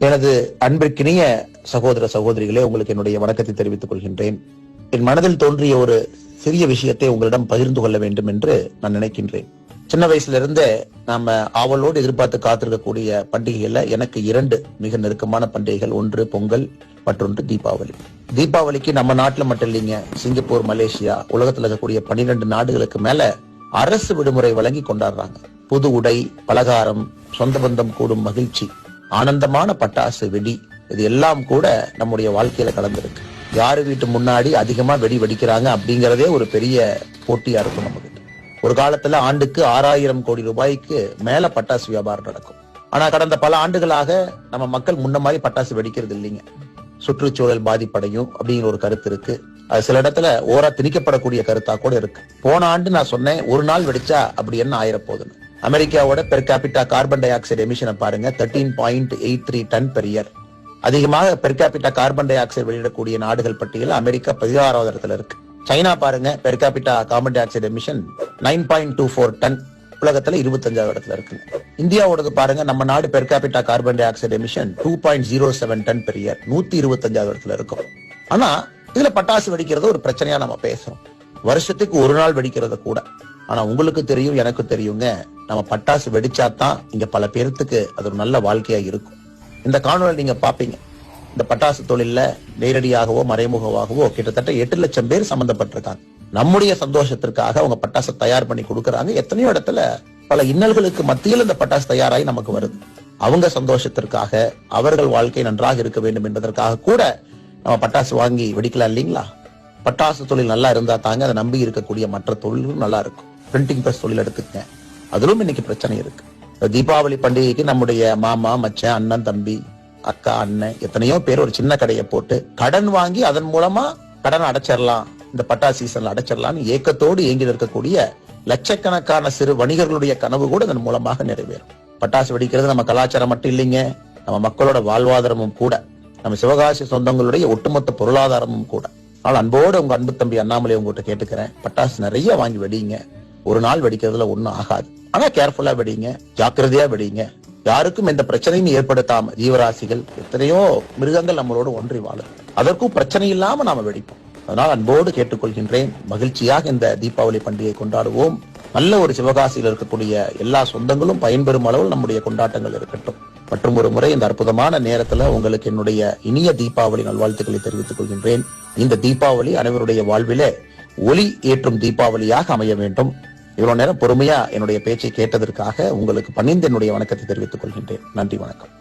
எனது அன்பிற்கினிய சகோதர சகோதரிகளே, உங்களுக்கு என்னுடைய வணக்கத்தை தெரிவித்துக் கொள்கின்றேன். என் மனதில் தோன்றிய ஒரு சிறிய விஷயத்தை உங்களிடம் பகிர்ந்து கொள்ள வேண்டும் என்று நான் நினைக்கின்றேன். சின்ன வயசுல இருந்தே நாம ஆவலோடு எதிர்பார்த்து காத்திருக்கக்கூடிய பண்டிகைகள்ல எனக்கு 2 மிக நெருக்கமான பண்டிகைகள். ஒன்று பொங்கல், மற்றொன்று தீபாவளி. தீபாவளிக்கு நம்ம நாட்டுல மட்டும் இல்லைங்க, சிங்கப்பூர், மலேசியா, உலகத்துல இருக்கக்கூடிய 12 நாடுகளுக்கு மேல அரசு விடுமுறை வழங்கி கொண்டாடுறாங்க. புது உடை, பலகாரம், சொந்த பந்தம் கூடும் மகிழ்ச்சி, ஆனந்தமான பட்டாசு வெடி, இது எல்லாம் கூட நம்முடைய வாழ்க்கையில கலந்துருக்கு. யாரு வீட்டு முன்னாடி அதிகமா வெடி வெடிக்கிறாங்க அப்படிங்கறதே ஒரு பெரிய போட்டியா இருக்கும் நமக்கு. ஒரு காலத்துல ஆண்டுக்கு 6000 கோடி ரூபாய்க்கு மேல பட்டாசு வியாபாரம் நடக்கும். ஆனா கடந்த பல ஆண்டுகளாக நம்ம மக்கள் முன்ன மாதிரி பட்டாசு வெடிக்கிறது இல்லைங்க. சுற்றுச்சூழல் பாதிப்படையும் அப்படிங்கிற ஒரு கருத்து இருக்கு. அது சில இடத்துல ஓரா திணிக்கப்படக்கூடிய கருத்தா கூட இருக்கு. போன ஆண்டு நான் சொன்னேன், ஒரு நாள் வெடிச்சா அப்படி என்ன ஆயிரப்போகுதுன்னு. அமெரிக்காவோட per capita carbon dioxide எமிஷனை பாருங்க, 13.83 டன் பெர் இயர். அதிகமாக per capita carbon dioxide வெளியிடக்கூடிய நாடுகள் பட்டியல் அமெரிக்கா 16வது இடத்துல இருக்கு. சைனா பாருங்க, per capita carbon dioxide emission 9.24 ton, உலகத்துல 25வது இடத்துல இருக்கு. இந்தியாவோடது பாருங்க, நம்ம நாடு per capita carbon dioxide emission 2.07 ton per year, 125வது இடத்துல இருக்கும். ஆனா இதுல பட்டாசு வெடிக்கிறது ஒரு பிரச்சனையா நம்ம பேசுறோம். வருஷத்துக்கு ஒரு நாள் வெடிக்கிறது கூட. ஆனா உங்களுக்கு தெரியும், எனக்கு தெரியுங்க, நம்ம பட்டாசு வெடிச்சாதான் இங்க பல பேருக்கு அது ஒரு நல்ல வாழ்க்கையா இருக்கும். இந்த காணொலி நீங்க பாப்பீங்க, இந்த பட்டாசு தொழில நேரடியாகவோ மறைமுகமாகவோ கிட்டத்தட்ட 8 லட்சம் பேர் சம்பந்தப்பட்டிருக்காங்க. நம்முடைய சந்தோஷத்திற்காக அவங்க பட்டாசு தயார் பண்ணி கொடுக்கறாங்க. எத்தனையோ இடத்துல பல இன்னல்களுக்கு மத்தியில் இந்த பட்டாசு தயாராகி நமக்கு வருது. அவங்க சந்தோஷத்திற்காக, அவர்கள் வாழ்க்கை நன்றாக இருக்க வேண்டும் என்பதற்காக கூட நம்ம பட்டாசு வாங்கி வெடிக்கலாம் இல்லீங்களா? பட்டாசு தொழில் நல்லா இருந்தா தாங்க அதை நம்பி இருக்கக்கூடிய மற்ற தொழில்களும் நல்லா இருக்கும். பிரிண்டிங் பிரஸ் தொழில் எடுத்துக்கங்க, அதிலும் இன்னைக்கு பிரச்சனை இருக்கு. தீபாவளி பண்டிகைக்கு நம்முடைய மாமா, மச்சான், அண்ணன், தம்பி, அக்கா, அண்ணன் எத்தனையோ பேர் ஒரு சின்ன கடையை போட்டு கடன் வாங்கி அதன் மூலமா கடன் அடைச்சிடலாம், இந்த பட்டாசு சீசன்ல அடைச்சிடலாம்னு ஏக்கத்தோடு இயங்கி இருக்கக்கூடிய லட்சக்கணக்கான சிறு வணிகர்களுடைய கனவு கூட இதன் மூலமாக நிறைவேறும். பட்டாசு வெடிக்கிறது நம்ம கலாச்சாரம் மட்டும் இல்லைங்க, நம்ம மக்களோட வாழ்வாதாரமும் கூட, நம்ம சிவகாசி சொந்தங்களுடைய ஒட்டுமொத்த பொருளாதாரமும் கூட. ஆனால் அன்போடு உங்க அன்பு தம்பி அண்ணாமலை உங்ககிட்ட கேட்டுக்கிறேன், பட்டாசு நிறைய வாங்கி வெடிங்க. ஒரு நாள் வெடிக்கிறதுல ஒண்ணும் ஆகாது. ஆனா கேர்ஃபுல்லா வெடிங்க, ஜாக்கிரதையா வெடிங்க. யாருக்கும் எந்த பிரச்சனையும் ஏற்படுத்தாம, ஜீவராசிகள் எத்தனையோ மிருகங்கள் நம்மளோட ஒன்றி வாழும், அதற்கும் பிரச்சனை இல்லாம நாம வெடிப்போம். அதனால் அன்போடு கேட்டுக்கொள்கின்றேன், மகிழ்ச்சியாக இந்த தீபாவளி பண்டிகை கொண்டாடுவோம். நல்ல ஒரு சிவகாசியில் இருக்கக்கூடிய எல்லா சொந்தங்களும் பயன்பெறும் அளவில் நம்முடைய கொண்டாட்டங்கள் இருக்கட்டும். மற்றும் ஒரு முறை இந்த அற்புதமான நேரத்துல உங்களுக்கு என்னுடைய இனிய தீபாவளி நல்வாழ்த்துக்களை தெரிவித்துக் கொள்கின்றேன். இந்த தீபாவளி அனைவருடைய வாழ்விலே ஒளி ஏற்றும் தீபாவளியாக அமைய வேண்டும். இவ்வளவு நேரம் பொறுமையா என்னுடைய பேச்சை கேட்டதற்காக உங்களுக்கு பணிந்து என்னுடைய வணக்கத்தை தெரிவித்துக் கொள்கின்றேன். நன்றி, வணக்கம்.